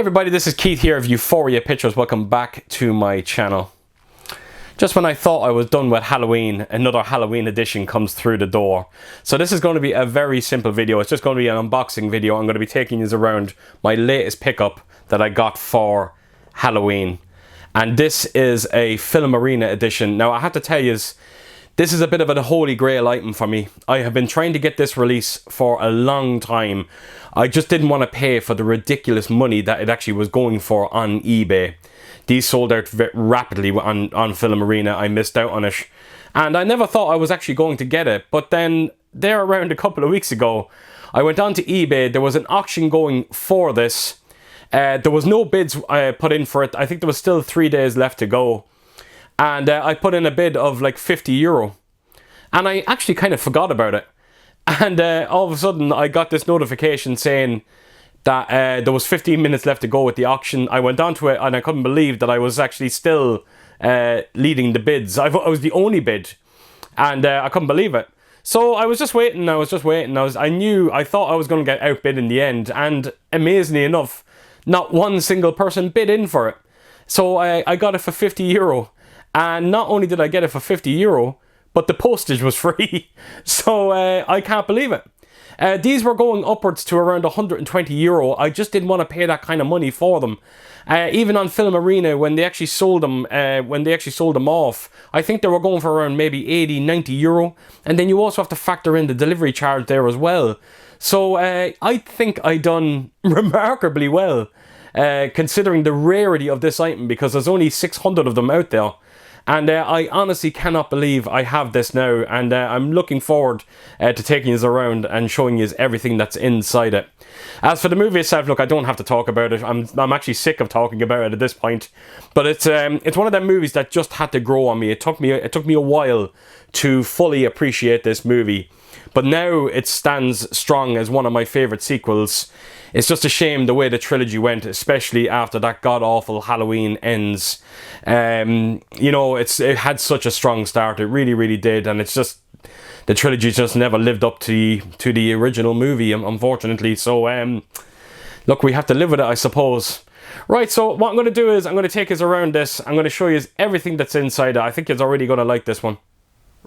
everybody, this is Keith here of Euphoria Pictures. Welcome back to my channel. Just when I thought I was done with Halloween, another Halloween edition comes through the door. So this is going to be a very simple video. It's just going to be an unboxing video. I'm going to be taking you around my latest pickup that I got for Halloween. And this is a Filmarena edition. Now I have to tell you, this is a bit of a holy grail item for me. I have been trying to get this release for a long time. I just didn't want to pay for the ridiculous money that it actually was going for on eBay. These sold out rapidly on Filmarena. I missed out on it. And I never thought I was actually going to get it. But then, there around a couple of weeks ago, I went on to eBay. There was an auction going for this. There was no bids put in for it. I think there was still 3 days left to go. And I put in a bid of like €50. And I actually kind of forgot about it. And all of a sudden I got this notification saying that there was 15 minutes left to go with the auction. I went on to it and I couldn't believe that I was actually still leading the bids. I was the only bid. And I couldn't believe it. So I was just waiting. I thought I was going to get outbid in the end. And amazingly enough, not one single person bid in for it. So I got it for €50. And not only did I get it for €50, but the postage was free. So I can't believe it. These were going upwards to around €120. I just didn't want to pay that kind of money for them. Even on Filmarena, when they actually sold them, off, I think they were going for around maybe €80–90. And then you also have to factor in the delivery charge there as well. So I think I done remarkably well, considering the rarity of this item, because there's only 600 of them out there. And I honestly cannot believe I have this now, and I'm looking forward to taking you around and showing you everything that's inside it. As for the movie itself, look, I don't have to talk about it. I'm actually sick of talking about it at this point. But it's one of them movies that just had to grow on me. It took me a while to fully appreciate this movie. But now it stands strong as one of my favourite sequels. It's just a shame the way the trilogy went, especially after that god-awful Halloween Ends. You know, it had such a strong start. It really, really did. And it's just, the trilogy just never lived up to the original movie, unfortunately. So, look, we have to live with it, I suppose. Right, so what I'm going to do is I'm going to take us around this. I'm going to show you everything that's inside it. I think you're already going to like this one.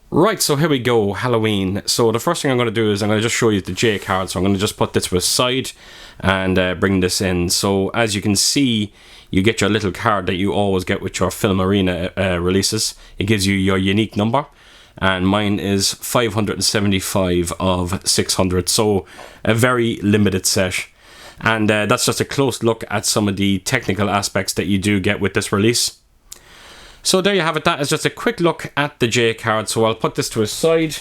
Right, so here we go, Halloween. So the first thing I'm going to do is I'm going to just show you the J card. So I'm going to just put this to the side and bring this in. So as you can see, you get your little card that you always get with your Filmarena releases. It gives you your unique number. And mine is 575 of 600. So a very limited set. And that's just a close look at some of the technical aspects that you do get with this release. So there you have it. That is just a quick look at the J card. So I'll put this to a side,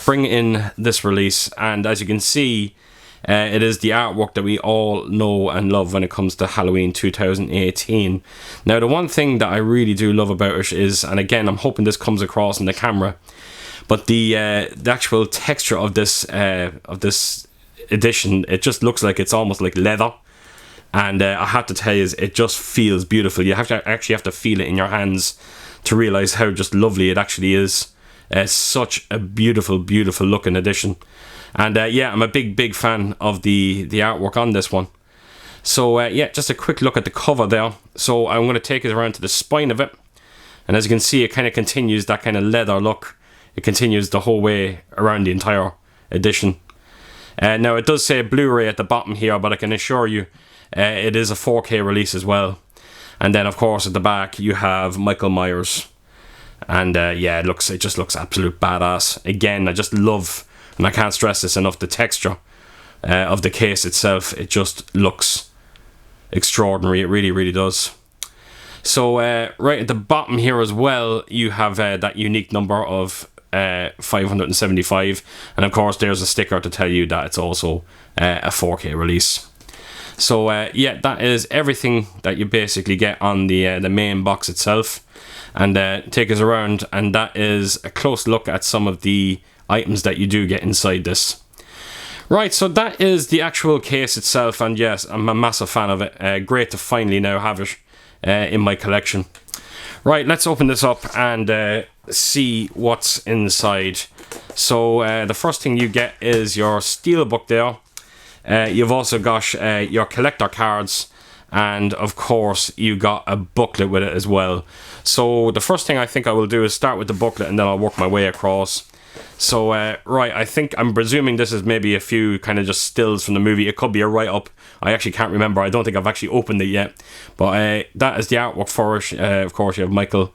bring in this release, and as you can see, it is the artwork that we all know and love when it comes to Halloween 2018. Now, the one thing that I really do love about it is, and again, I'm hoping this comes across in the camera, but the actual texture of this edition, it just looks like it's almost like leather. And I have to tell you, it just feels beautiful. You actually have to feel it in your hands to realise how just lovely it actually is. Such a beautiful, beautiful looking edition. And yeah, I'm a big fan of the artwork on this one. So yeah, just a quick look at the cover there. So I'm going to take it around to the spine of it. And as you can see, it kind of continues that kind of leather look. It continues the whole way around the entire edition. Now, it does say Blu-ray at the bottom here, but I can assure you, it is a 4K release as well. And then of course at the back you have Michael Myers. And yeah, it just looks absolute badass. Again, I just love, and I can't stress this enough, the texture of the case itself. It just looks extraordinary. It really, really does. So right at the bottom here as well, you have that unique number of 575. And of course there's a sticker to tell you that it's also a 4K release. So yeah, that is everything that you basically get on the main box itself. And take us around, and that is a close look at some of the items that you do get inside this. Right, so that is the actual case itself, and yes, I'm a massive fan of it. Great to finally now have it in my collection. Right, let's open this up and see what's inside. So the first thing you get is your steelbook there. You've also got your collector cards, and of course you got a booklet with it as well. So the first thing I think I will do is start with the booklet, and then I'll work my way across. So right, I'm presuming this is maybe a few kind of just stills from the movie. It could be a write-up. I actually can't remember. I don't think I've actually opened it yet. But that is the artwork for it. Of course, you have Michael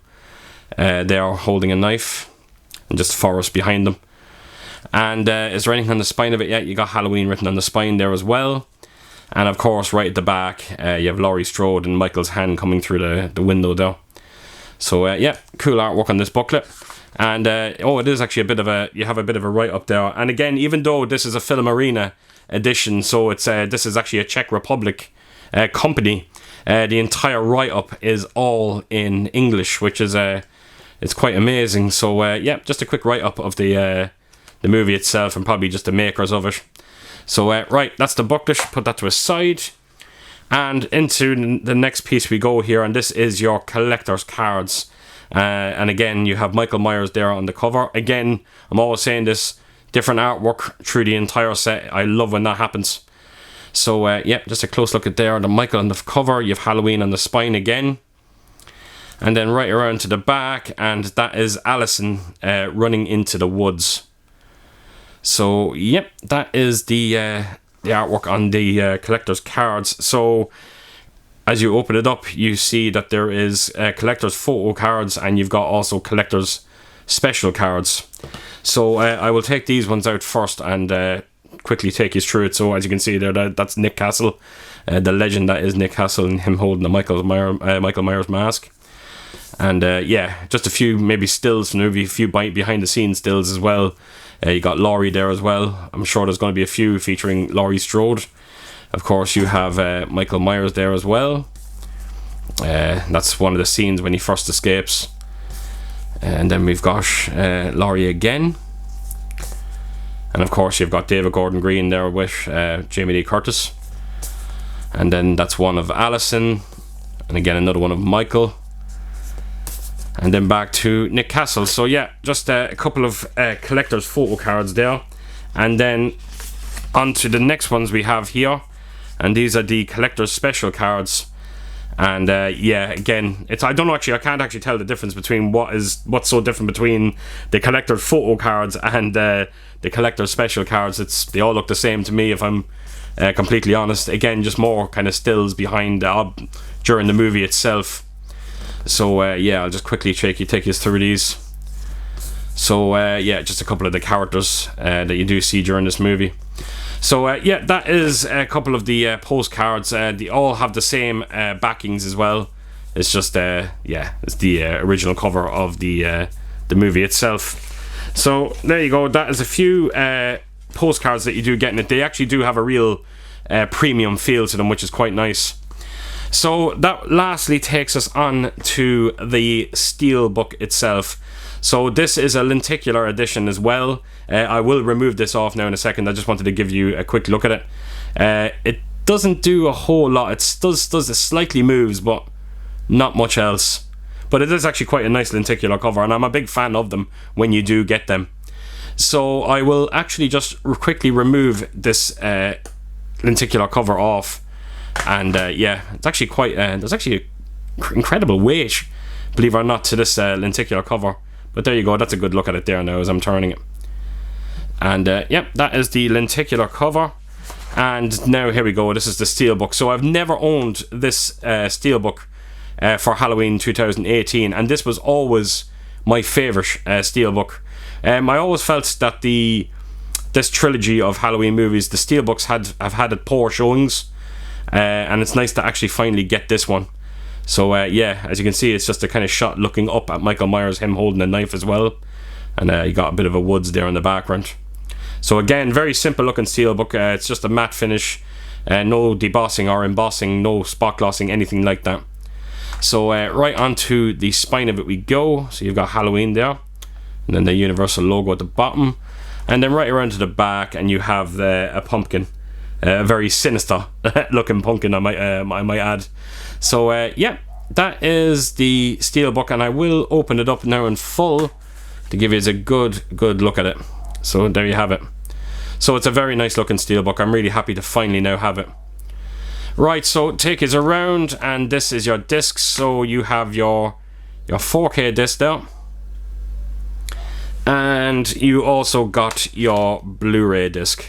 there holding a knife, and just Forrest behind them. And is there anything on the spine of it yet? You got Halloween written on the spine there as well. And of course, right at the back, you have Laurie Strode and Michael's hand coming through the window there. So yeah, cool artwork on this booklet. And oh, it is actually you have a bit of a write-up there. And again, even though this is a Filmarena edition, so it's this is actually a Czech Republic company, the entire write-up is all in English, which is it's quite amazing. So yeah, just a quick write-up of the movie itself, and probably just the makers of it. So right, that's the booklet. Put that to a side, and into the next piece we go here, and this is your collector's cards. And again, you have Michael Myers there on the cover. Again, I'm always saying this, different artwork through the entire set. I love when that happens. So yeah, just a close look at there, the Michael on the cover. You have Halloween on the spine again, and then right around to the back, and that is Allison running into the woods. So yep, that is the artwork on the collector's cards. So as you open it up, you see that there is collector's photo cards, and you've got also collector's special cards. So I will take these ones out first and quickly take you through it. So as you can see there, that's Nick Castle, the legend that is Nick Castle, and him holding the Michael Myers mask. And yeah, just a few maybe stills from the movie, a few behind the scenes stills as well. You got Laurie there as well. I'm sure there's going to be a few featuring Laurie Strode. Of course, you have Michael Myers there as well. That's one of the scenes when he first escapes. And then we've got Laurie again. And of course, you've got David Gordon Green there with Jamie Lee Curtis. And then that's one of Allison. And again, another one of Michael. And then back to Nick Castle. So yeah, just a couple of collector's photo cards there. And then on to the next ones we have here. And these are the collector's special cards. And yeah, again, I don't know, actually, I can't actually tell the difference between what's so different between the collector's photo cards and the collector's special cards. They all look the same to me, if I'm completely honest. Again, just more kind of stills behind during the movie itself. So yeah, I'll just quickly take you through these. So yeah, just a couple of the characters that you do see during this movie. So yeah, that is a couple of the postcards. They all have the same backings as well. It's just yeah, it's the original cover of the movie itself. So there you go. That is a few postcards that you do get in it. They actually do have a real premium feel to them, which is quite nice. So that lastly takes us on to the steelbook itself. So this is a lenticular edition as well. I will remove this off now in a second. I just wanted to give you a quick look at it. It doesn't do a whole lot. It slightly moves, but not much else. But it is actually quite a nice lenticular cover, and I'm a big fan of them when you do get them. So I will actually just quickly remove this lenticular cover off. And yeah, it's actually quite there's actually an incredible weight, believe it or not, to this lenticular cover. But there you go, that's a good look at it there now as I'm turning it. And yeah, that is the lenticular cover. And now here we go, this is the steelbook. So I've never owned this steelbook for Halloween 2018, and this was always my favourite steelbook. I always felt that this trilogy of Halloween movies, the steelbooks have had poor showings. And it's nice to actually finally get this one. So yeah, as you can see, it's just a kind of shot looking up at Michael Myers, him holding a knife as well. And you got a bit of a woods there in the background. So again, very simple looking steelbook. It's just a matte finish, no debossing or embossing, no spot glossing, anything like that. So right onto the spine of it we go. So you've got Halloween there, and then the Universal logo at the bottom, and then right around to the back, and you have a pumpkin. A very sinister looking pumpkin, I might add. So yeah, that is the steelbook, and I will open it up now in full to give you a good look at it. So there you have it. So it's a very nice looking steelbook. I'm really happy to finally now have it. Right, so take it around, and this is your disc. So you have your 4K disc there, and you also got your Blu-ray disc.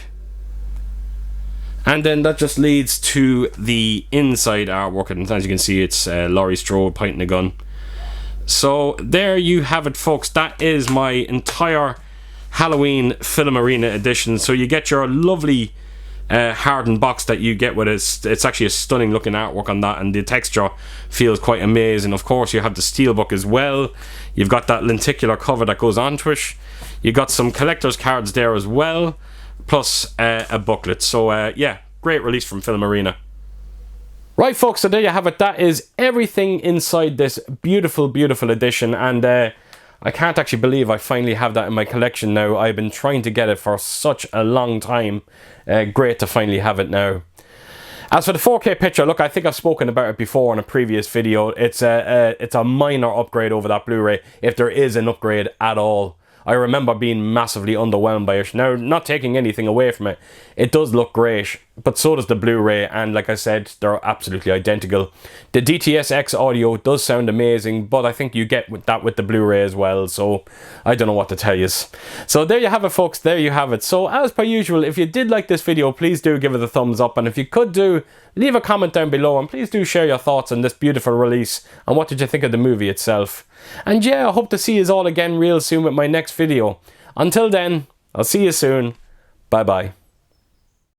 And then that just leads to the inside artwork, and as you can see, it's Laurie Strode pointing a gun. So there you have it, folks. That is my entire Halloween Filmarena edition. So you get your lovely hardened box that you get with it. It's actually a stunning looking artwork on that, and the texture feels quite amazing. Of course, you have the steelbook as well. You've got that lenticular cover that goes onto it. You got some collector's cards there as well, plus a booklet. So yeah, great release from Filmarena. Right, folks, so there you have it. That is everything inside this beautiful, beautiful edition, and I can't actually believe I finally have that in my collection now. I've been trying to get it for such a long time. Great to finally have it now. As for the 4K picture, look, I think I've spoken about it before in a previous video. It's a minor upgrade over that Blu-ray, if there is an upgrade at all. I remember being massively underwhelmed by it. Now, not taking anything away from it, it does look great, but so does the Blu-ray, and like I said, they're absolutely identical. The DTS-X audio does sound amazing, but I think you get that with the Blu-ray as well, so I don't know what to tell you. So there you have it, folks, there you have it. So as per usual, if you did like this video, please do give it a thumbs up, and if you could do, leave a comment down below, and please do share your thoughts on this beautiful release, and what did you think of the movie itself. And yeah, I hope to see you all again real soon with my next video. Until then, I'll see you soon. Bye bye.